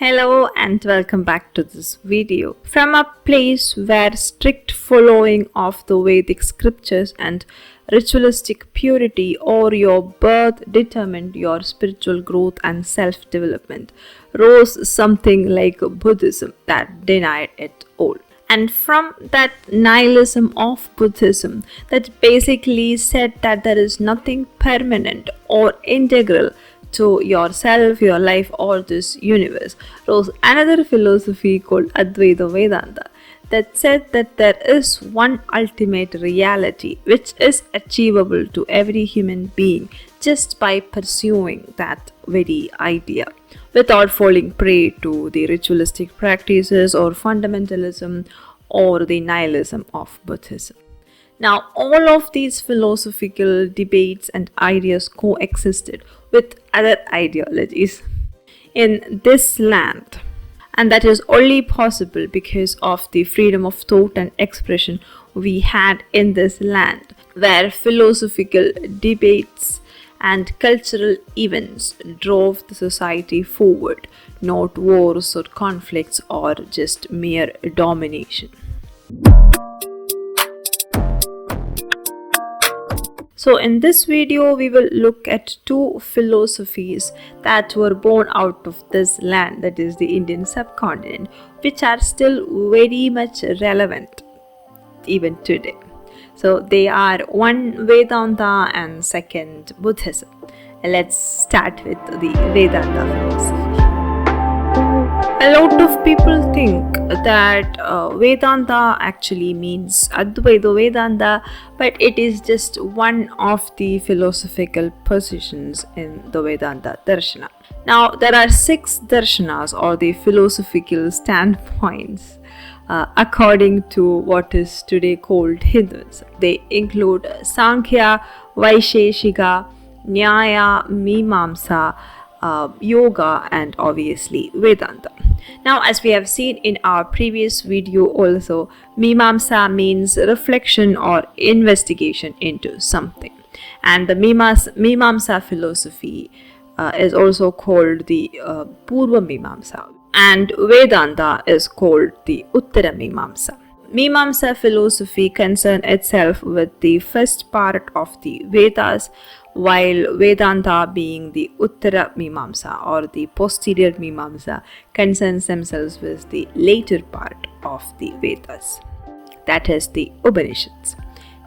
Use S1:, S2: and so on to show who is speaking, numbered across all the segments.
S1: Hello and welcome back to this video. From a place where strict following of the Vedic scriptures and ritualistic purity or your birth determined your spiritual growth and self-development, rose something like Buddhism that denied it all. And from that nihilism of Buddhism that basically said that there is nothing permanent or integral to yourself, your life, or this universe, rose another philosophy called Advaita Vedanta that said that there is one ultimate reality which is achievable to every human being just by pursuing that very idea without falling prey to the ritualistic practices or fundamentalism or the nihilism of Buddhism. Now, all of these philosophical debates and ideas coexisted with other ideologies in this land, and that is only possible because of the freedom of thought and expression we had in this land, where philosophical debates and cultural events drove the society forward, not wars or conflicts or just mere domination. So in this video, we will look at two philosophies that were born out of this land, that is the Indian subcontinent, which are still very much relevant even today. So they are one Vedanta and second Buddhism. Let's start with the Vedanta philosophy. A lot of people think that Vedanta actually means Advaita Vedanta, but it is just one of the philosophical positions in the Vedanta darshana. Now, there are 6 darshanas or the philosophical standpoints according to what is today called Hinduism. They include Sankhya, Vaisheshika, Nyaya, Mimamsa, Yoga, and obviously Vedanta. Now, as we have seen in our previous video also, Mimamsa means reflection or investigation into something. And the Mimamsa philosophy is also called the Purva Mimamsa. And Vedanta is called the Uttara Mimamsa. Mimamsa philosophy concerns itself with the first part of the Vedas, while Vedanta, being the Uttara Mimamsa or the posterior Mimamsa, concerns themselves with the later part of the Vedas, that is the Upanishads.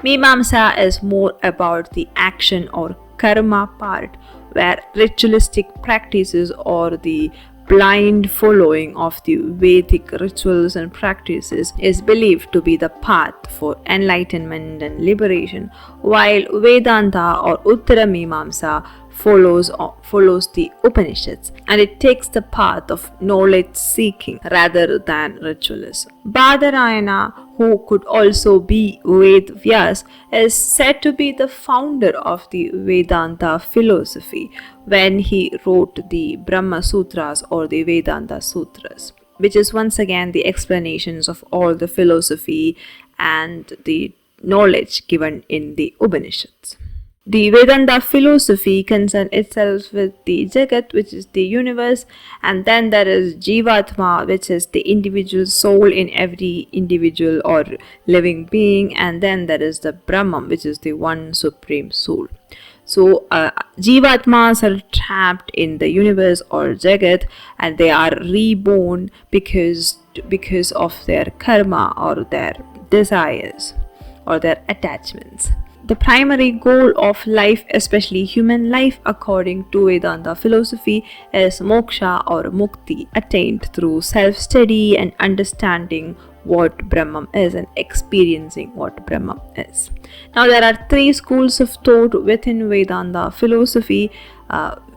S1: Mimamsa is more about the action or karma part, where ritualistic practices or the blind following of the Vedic rituals and practices is believed to be the path for enlightenment and liberation, while Vedanta or Uttara Mimamsa follows the Upanishads, and it takes the path of knowledge seeking rather than ritualism. Badarayana, who could also be Ved Vyasa, is said to be the founder of the Vedanta philosophy when he wrote the Brahma Sutras or the Vedanta Sutras, which is once again the explanations of all the philosophy and the knowledge given in the Upanishads. The Vedanta philosophy concerns itself with the Jagat, which is the universe, and then there is Jivatma, which is the individual soul in every individual or living being, and then there is the Brahman, which is the one supreme soul. So Jivatmas are trapped in the universe or Jagat, and they are reborn because of their karma or their desires or their attachments. The primary goal of life, especially human life, according to Vedanta philosophy, is moksha or mukti, attained through self-study and understanding what Brahman is and experiencing what Brahman is. Now, there are 3 schools of thought within Vedanta philosophy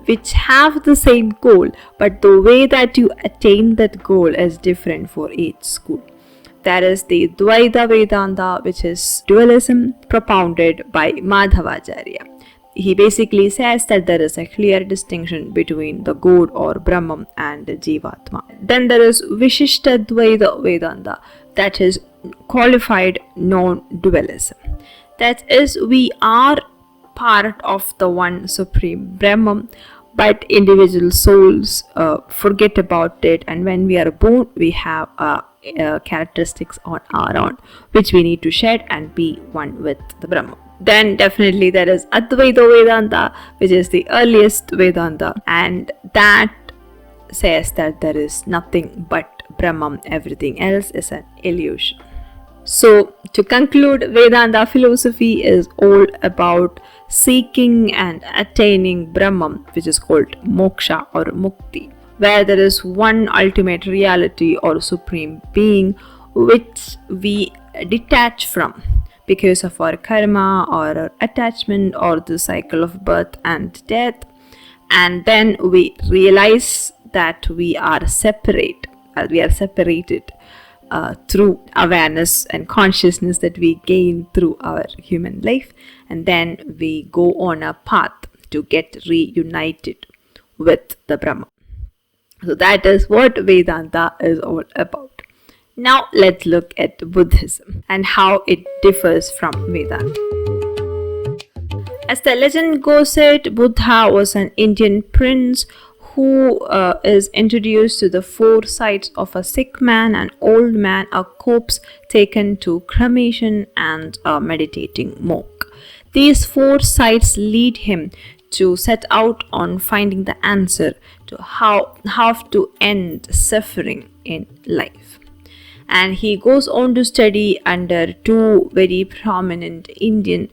S1: which have the same goal, but the way that you attain that goal is different for each school. There is the Advaita Vedanta, which is dualism propounded by Madhavacharya. He basically says that there is a clear distinction between the God or Brahman and the Jivatma. Then there is Vishishtadvaita Vedanta, that is qualified non-dualism. That is, we are part of the one supreme Brahman, but individual souls forget about it, and when we are born we have characteristics on our own which we need to shed and be one with the Brahma. Then definitely there is Advaita Vedanta, which is the earliest Vedanta, and that says that there is nothing but Brahman, everything else is an illusion. So to conclude, Vedanta philosophy is all about seeking and attaining Brahman, which is called moksha or mukti, where there is one ultimate reality or supreme being which we detach from because of our karma or our attachment or the cycle of birth and death, and then we realize that we are separated through awareness and consciousness that we gain through our human life, and then we go on a path to get reunited with the Brahma. So that is what Vedanta is all about. Now let's look at Buddhism and how it differs from Vedanta. As the legend goes it, Buddha was an Indian prince who is introduced to the four sides of a sick man, an old man, a corpse taken to cremation, and a meditating monk. These four sides lead him to set out on finding the answer to how to end suffering in life. And he goes on to study under two very prominent Indian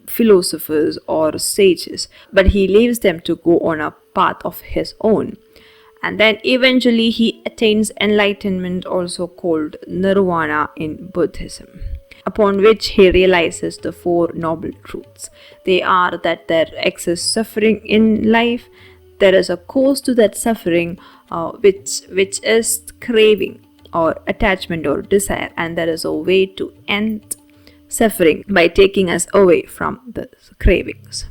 S1: philosophers or sages, but he leaves them to go on a path of his own. And then eventually he attains enlightenment, also called nirvana in Buddhism, upon which he realizes the four noble truths. They are that there exists suffering in life, there is a cause to that suffering which is craving or attachment or desire, and there is a way to end suffering by taking us away from the cravings.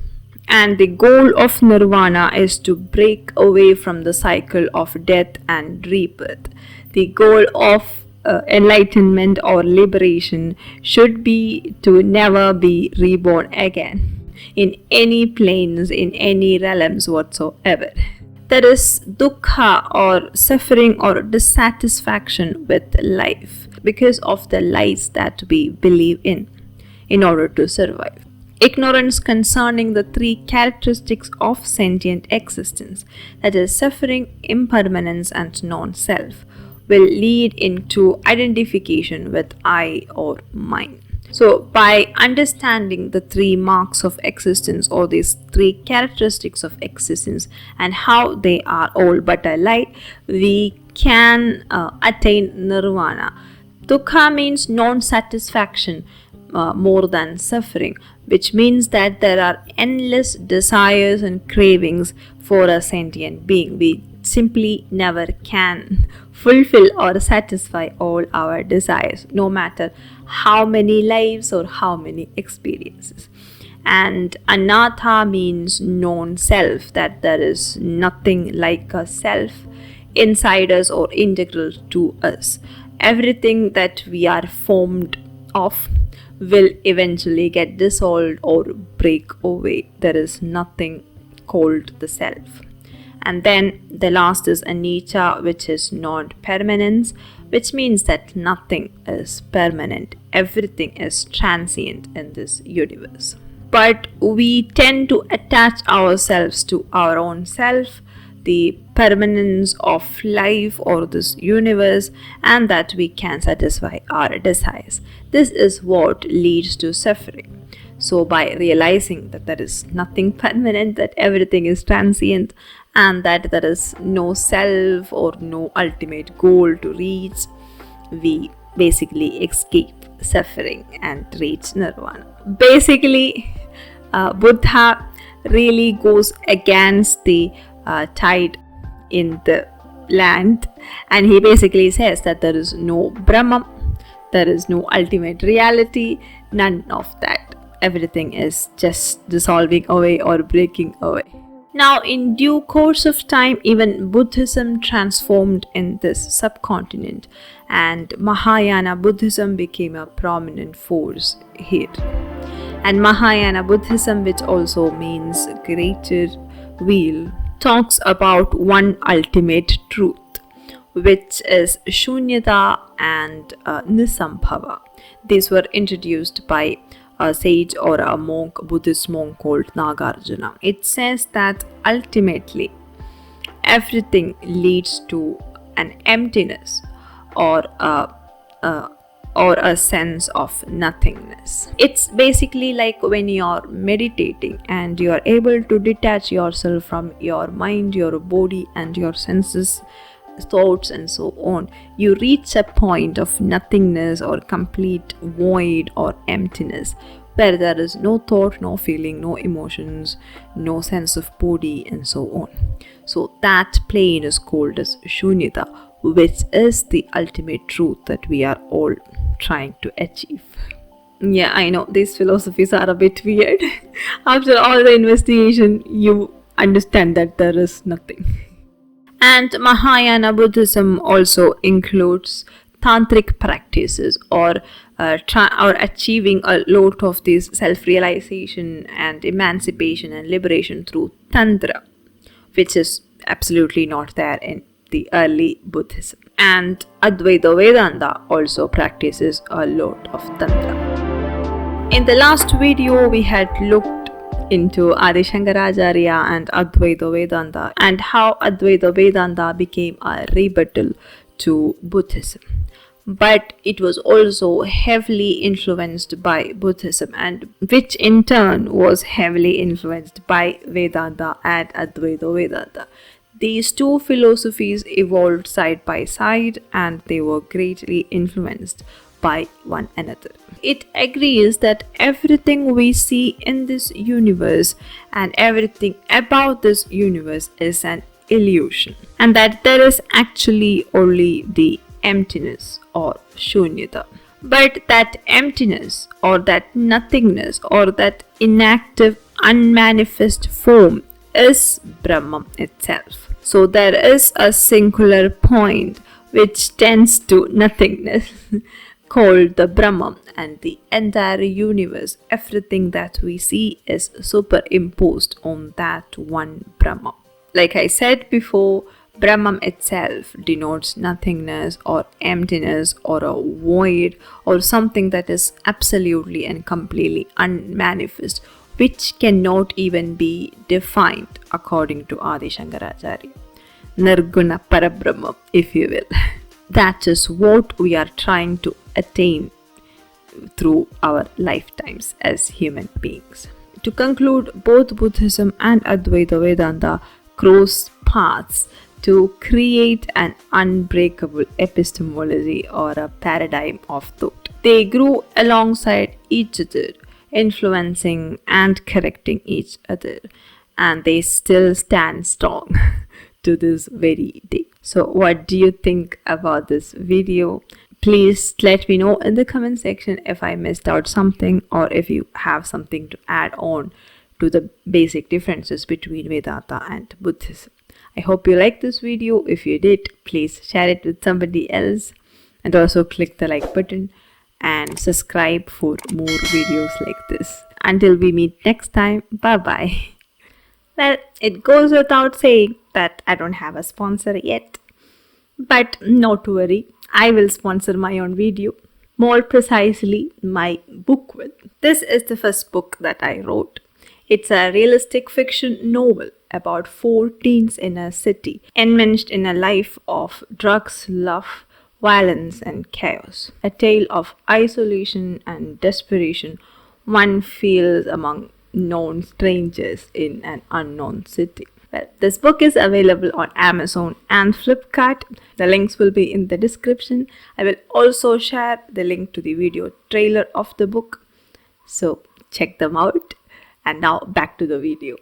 S1: And the goal of nirvana is to break away from the cycle of death and rebirth. The goal of enlightenment or liberation should be to never be reborn again in any planes, in any realms whatsoever. There is dukkha or suffering or dissatisfaction with life because of the lies that we believe in order to survive. Ignorance concerning the three characteristics of sentient existence, that is suffering, impermanence, and non-self, will lead into identification with I or mine. So by understanding the three marks of existence or these three characteristics of existence and how they are all but a lie, we can attain nirvana. Dukkha means non-satisfaction more than suffering, which means that there are endless desires and cravings for a sentient being. We simply never can fulfill or satisfy all our desires, no matter how many lives or how many experiences. And anatta means non-self, that there is nothing like a self inside us or integral to us. Everything that we are formed of will eventually get dissolved or break away. There is nothing called the self. And then the last is anicca, which is non-permanence, which means that nothing is permanent. Everything is transient in this universe. But we tend to attach ourselves to our own self, the permanence of life or this universe, and that we can satisfy our desires. This is what leads to suffering. So by realizing that there is nothing permanent, that everything is transient, and that there is no self or no ultimate goal to reach, we basically escape suffering and reach nirvana. Basically, Buddha really goes against the tide in the land, and he basically says that there is no Brahman, there is no ultimate reality, none of that. Everything is just dissolving away or breaking away. Now, in due course of time, even Buddhism transformed in this subcontinent, and Mahayana Buddhism became a prominent force here. And Mahayana Buddhism, which also means greater wheel talks about one ultimate truth, which is Shunyata and Nisambhava. These were introduced by a sage or a monk, Buddhist monk called Nagarjuna. It says that ultimately everything leads to an emptiness or a sense of nothingness. It's basically like when you're meditating and you're able to detach yourself from your mind, your body, and your senses, thoughts, and so on. You reach a point of nothingness or complete void or emptiness where there is no thought, no feeling, no emotions, no sense of body, and so on. So that plane is called as Shunyata, which is the ultimate truth that we are all trying to achieve. Yeah, I know these philosophies are a bit weird. After all the investigation, you understand that there is nothing. And Mahayana Buddhism also includes tantric practices or achieving a lot of this self-realization and emancipation and liberation through tantra, which is absolutely not there in the early Buddhism. And Advaita Vedanta also practices a lot of tantra. In the last video, we had looked into Adi Shankaracharya and Advaita Vedanta and how Advaita Vedanta became a rebuttal to Buddhism. But it was also heavily influenced by Buddhism, and which in turn was heavily influenced by Vedanta and Advaita Vedanta. These two philosophies evolved side by side and they were greatly influenced by one another. It agrees that everything we see in this universe and everything about this universe is an illusion, and that there is actually only the emptiness or shunyata. But that emptiness or that nothingness or that inactive, unmanifest form is Brahman itself. So there is a singular point which tends to nothingness called the Brahman, and the entire universe, everything that we see is superimposed on that one Brahman. Like I said before, Brahman itself denotes nothingness or emptiness or a void or something that is absolutely and completely unmanifest, which cannot even be defined according to Adi Shankaracharya. Nirguna Parabrahma, if you will. That is what we are trying to attain through our lifetimes as human beings. To conclude, both Buddhism and Advaita Vedanta cross paths to create an unbreakable epistemology or a paradigm of thought. They grew alongside each other, influencing and correcting each other, and they still stand strong to this very day. So what do you think about this video? Please let me know in the comment section if I missed out something or if you have something to add on to the basic differences between Vedanta and Buddhism. I hope you liked this video. If you did, please share it with somebody else and also click the like button and subscribe for more videos like this. Until we meet next time, bye bye. Well, it goes without saying that I don't have a sponsor yet. But not to worry, I will sponsor my own video. More precisely, my book will. This is the first book that I wrote. It's a realistic fiction novel about 4 teens in a city enmeshed in a life of drugs, love, violence, and chaos. A tale of isolation and desperation one feels among known strangers in an unknown city. Well, this book is available on Amazon and Flipkart. The links will be in the description. I will also share the link to the video trailer of the book. So check them out. And now back to the video.